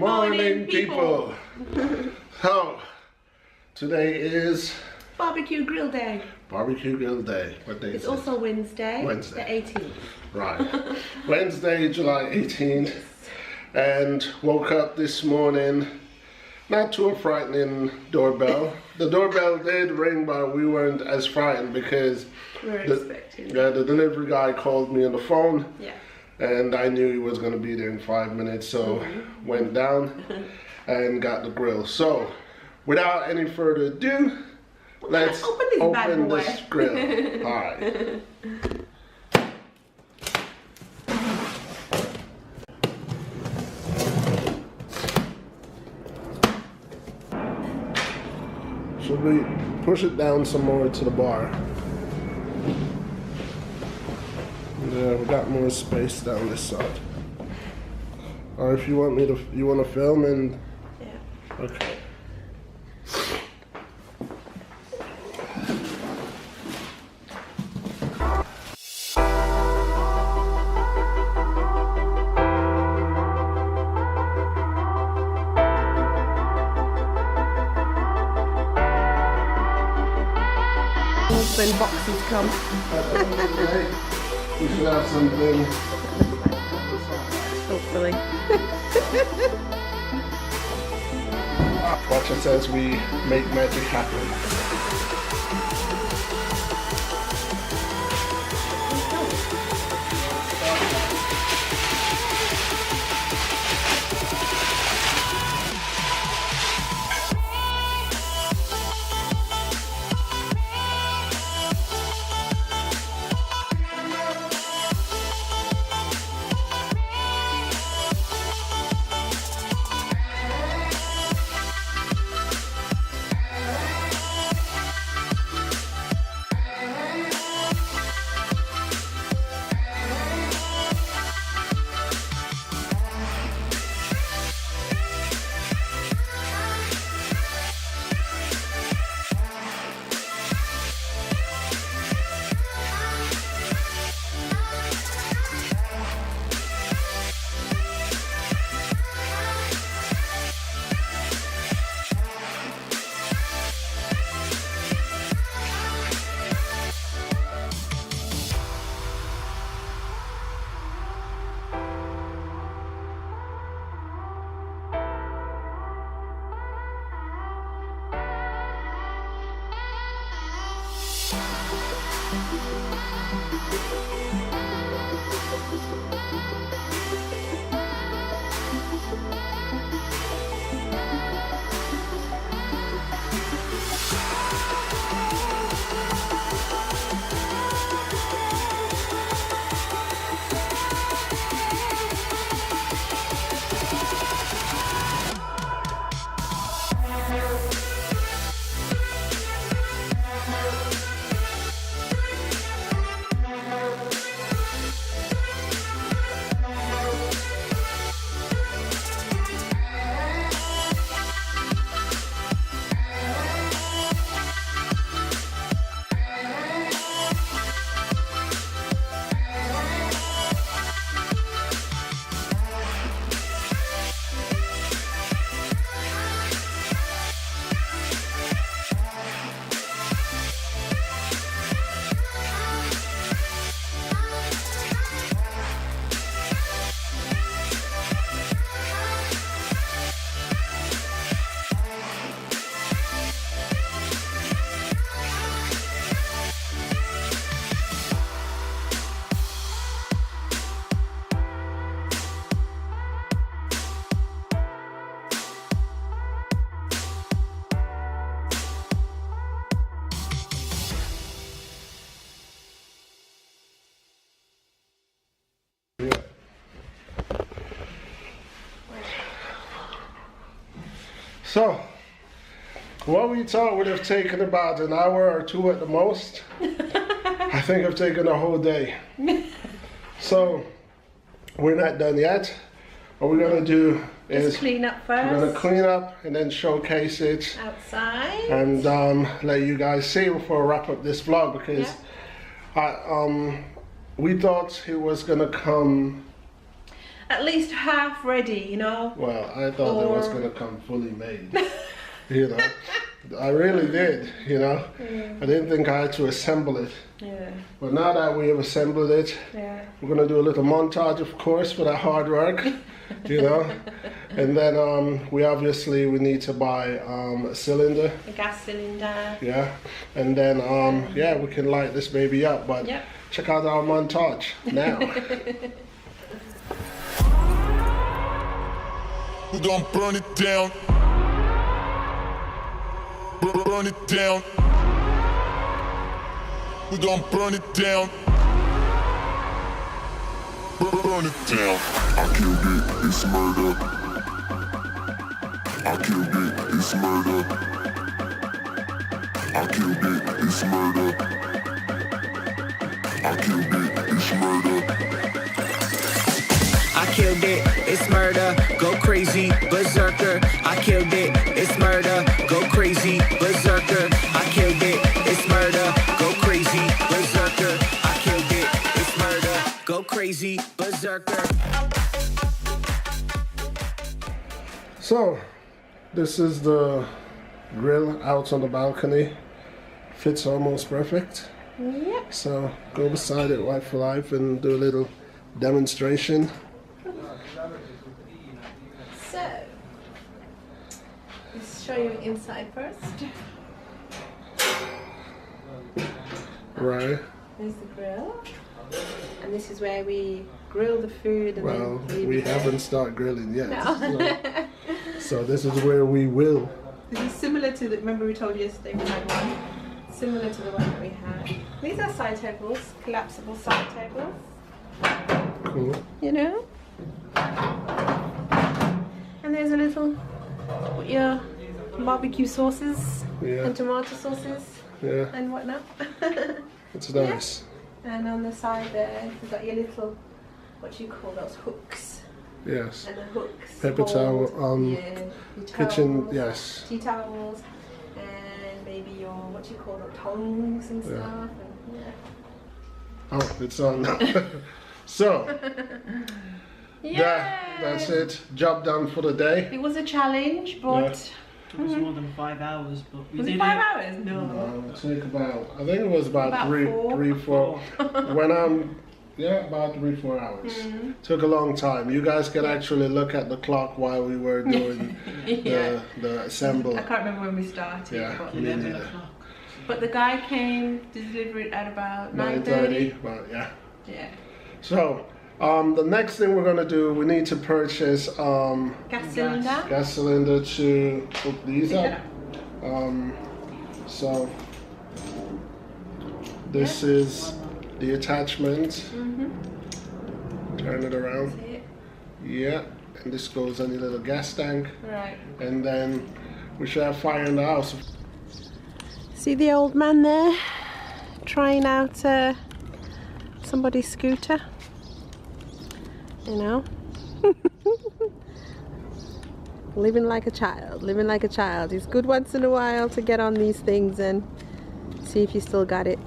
morning, people. So, today is Barbecue Grill Day. Barbecue Grill Day. What day It's is also Wednesday. Wednesday. The 18th. Right. Wednesday, July 18th. And woke up this morning, not to a frightening doorbell. The doorbell did ring, but we weren't as frightened because the delivery guy called me on the phone. Yeah. And I knew he was going to be there in 5 minutes, so went down and got the grill. So, without any further ado, let's open this grill. All right. Should we push it down some more to the bar? Yeah, we got more space down this side. Or if you want me to, you want to film and... Yeah. Okay. When boxes come. We should have something. Hopefully. Watch us as we make magic happen. So, what we thought would have taken about an hour or two at the most, I think I've taken a whole day. So, we're not done yet. What we're going to do is just clean up first. We're going to clean up and then showcase it outside and let you guys see before we wrap up this vlog, because we thought it was going to come at least half ready, you know. Well, I thought it was Or- gonna come fully made. You know, I really did. You know, I didn't think I had to assemble it. Yeah, But now that we have assembled it, yeah. we're gonna do a little montage, of course, for that hard work. You know, and then we need to buy a cylinder. A gas cylinder. Yeah, and then yeah, we can light this baby up. But Yep. check out our montage now. We gon' burn it down. Burn it down. We gon' burn it down. Burn it down. I killed it, it's murder. I killed it, it's murder. I killed it, it's murder. I killed it, it's murder. I killed it, it's murder, go crazy, berserker. I killed it, it's murder, go crazy, berserker. I killed it, it's murder, go crazy, berserker. I killed it, it's murder, go crazy, berserker. So, this is the grill out on the balcony. Fits almost perfect. Yep. So, go beside it, Wife for Life, and do a little demonstration. So, let's show you inside first. Right. There's the grill. And this is where we grill the food and Well, then leave we it there. haven't started grilling yet. No. So this is where we will. This is similar to the, remember we told you yesterday we had one? Similar to the one that we had. These are side tables, collapsible side tables. Cool. You know? And there's a little, put your barbecue sauces Yeah. and tomato sauces Yeah. and whatnot. It's nice. And on the side there, you've got your little, what do you call those, hooks. Yes. And the hooks. Paper towel, hold, your kitchen, towels, yes. tea towels, and maybe your, what do you call them, tongs and Yeah. stuff. And, yeah. Oh, it's on now. So, that's it. Job done for the day. It was a challenge, but Took us more than 5 hours, but we was did it 5 hours? No. Take about, I think it was about, About three, four. four. When about 3-4 hours. Took a long time. You guys can actually look at the clock while we were doing Yeah. the assemble. I can't remember when we started. Yeah, But, me 11 neither. o'clock. but the guy came to deliver it at about 9:30. 9:30. But yeah. Yeah. So, the next thing we're gonna do, we need to purchase Gas cylinder. gas cylinder to hook these up. Yeah. So this is the attachment. Turn it around. That's it. Yeah, and this goes on your little gas tank, Right. and then we should have fire in the house. See the old man there trying out somebody's scooter, you know. Living like a child, living like a child. It's good once in a while to get on these things and see if you still got it.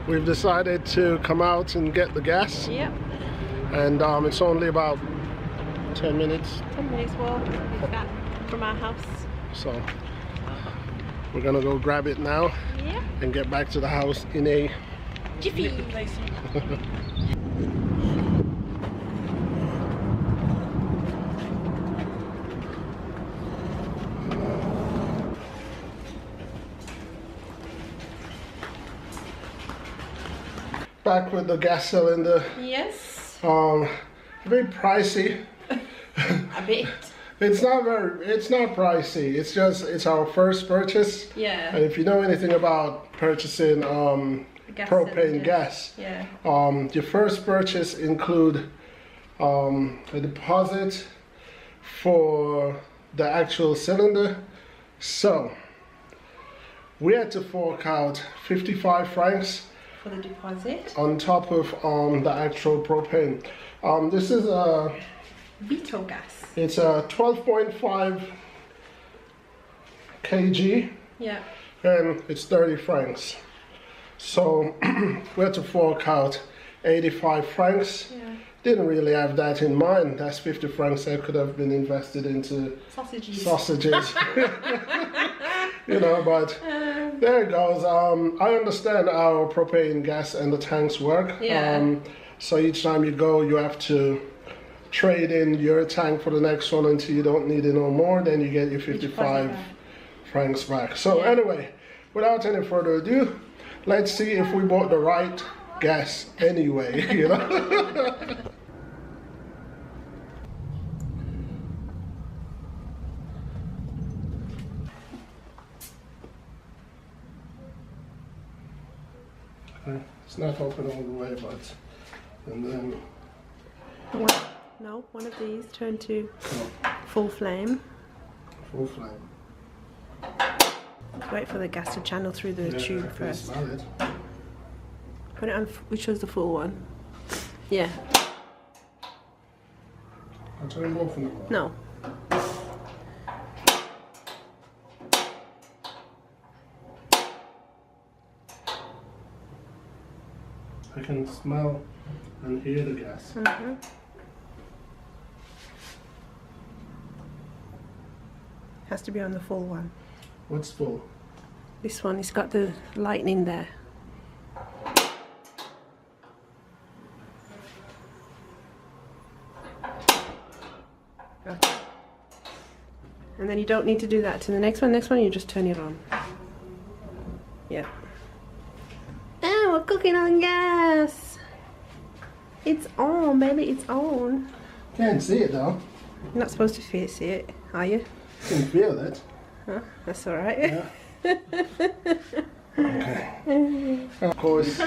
We've decided to come out and get the gas, Yep. and it's only about 10 minutes, 10 minutes walk we've got from our house. so we're gonna go grab it now Yeah. and get back to the house in a Jiffy. back with the gas cylinder. Yes. A bit pricey. A bit. It's not pricey. It's our first purchase. Yeah. And if you know anything about purchasing gas propane cylinder. gas, Yeah. your first purchase include a deposit for the actual cylinder. So we had to fork out 55 francs For the deposit. on top of the actual propane. This is Vito gas. it's a 12.5 kg, Yeah. and it's 30 francs. So we had to fork out 85 francs. Yeah. Didn't really have that in mind. That's 50 francs that could have been invested into sausages. You know, but there it goes. I understand how propane, gas, and the tanks work. Yeah. So each time you go, you have to trade in your tank for the next one until you don't need it no more. Then you get your 55 francs back. So anyway, without any further ado, let's see if we bought the right gas anyway, you know. It's not open all the way, but and then one of these turn to full flame. full flame. Wait for the gas to channel through the Yeah, tube I can first. smell it. Put it on. Which was the full one? Yeah. I'll turn both of them on. No. I can smell and hear the gas. Has to be on the full one. What's full? This one, it's got the lightning there. Okay. And then you don't need to do that to the next one. Next one, you just turn it on. Yeah. Oh, we're cooking on gas. It's on, baby. It's on. Can't see it though. You're not supposed to see it, are you? Can feel it. Huh? That's all right. Yeah. Okay. Of course,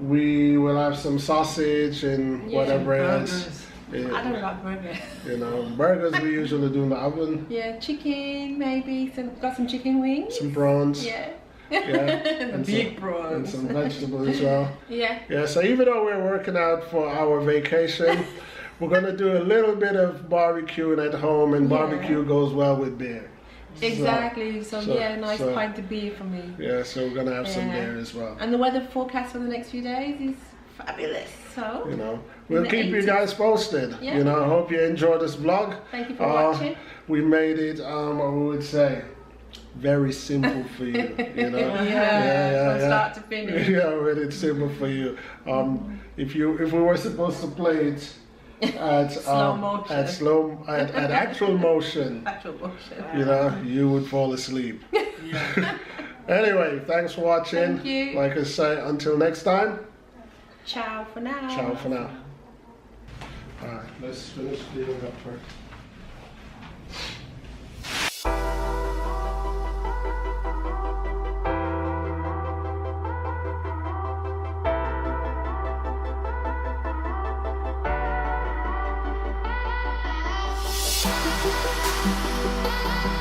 we will have some sausage and whatever else. Burgers. I don't like burgers. You know, burgers we usually do in the oven. Yeah, chicken maybe. Got some chicken wings. Some prawns. Yeah. Yeah. The big And prawns. some vegetables as well. Yeah. Yeah, so even though we're working out for our vacation, we're gonna do a little bit of barbecuing at home, and barbecue goes well with beer. Exactly. So, nice so- pint of beer for me. Yeah, so we're gonna have some Yeah. beer as well. And the weather forecast for the next few days is fabulous. So, You know, we'll the keep you 80s. guys posted. Yeah. You know, I hope you enjoyed this vlog. thank you for watching. We made it, what we would say, very simple for you. You know, From start to finish. Yeah, really simple for you. If we were supposed to play it at Slow motion. at actual motion, Actual bullshit. you know, you would fall asleep. Anyway, thanks for watching. Thank you. Like I say, until next time, Ciao for now. ciao for now. Alright, let's finish cleaning up first. Thank you.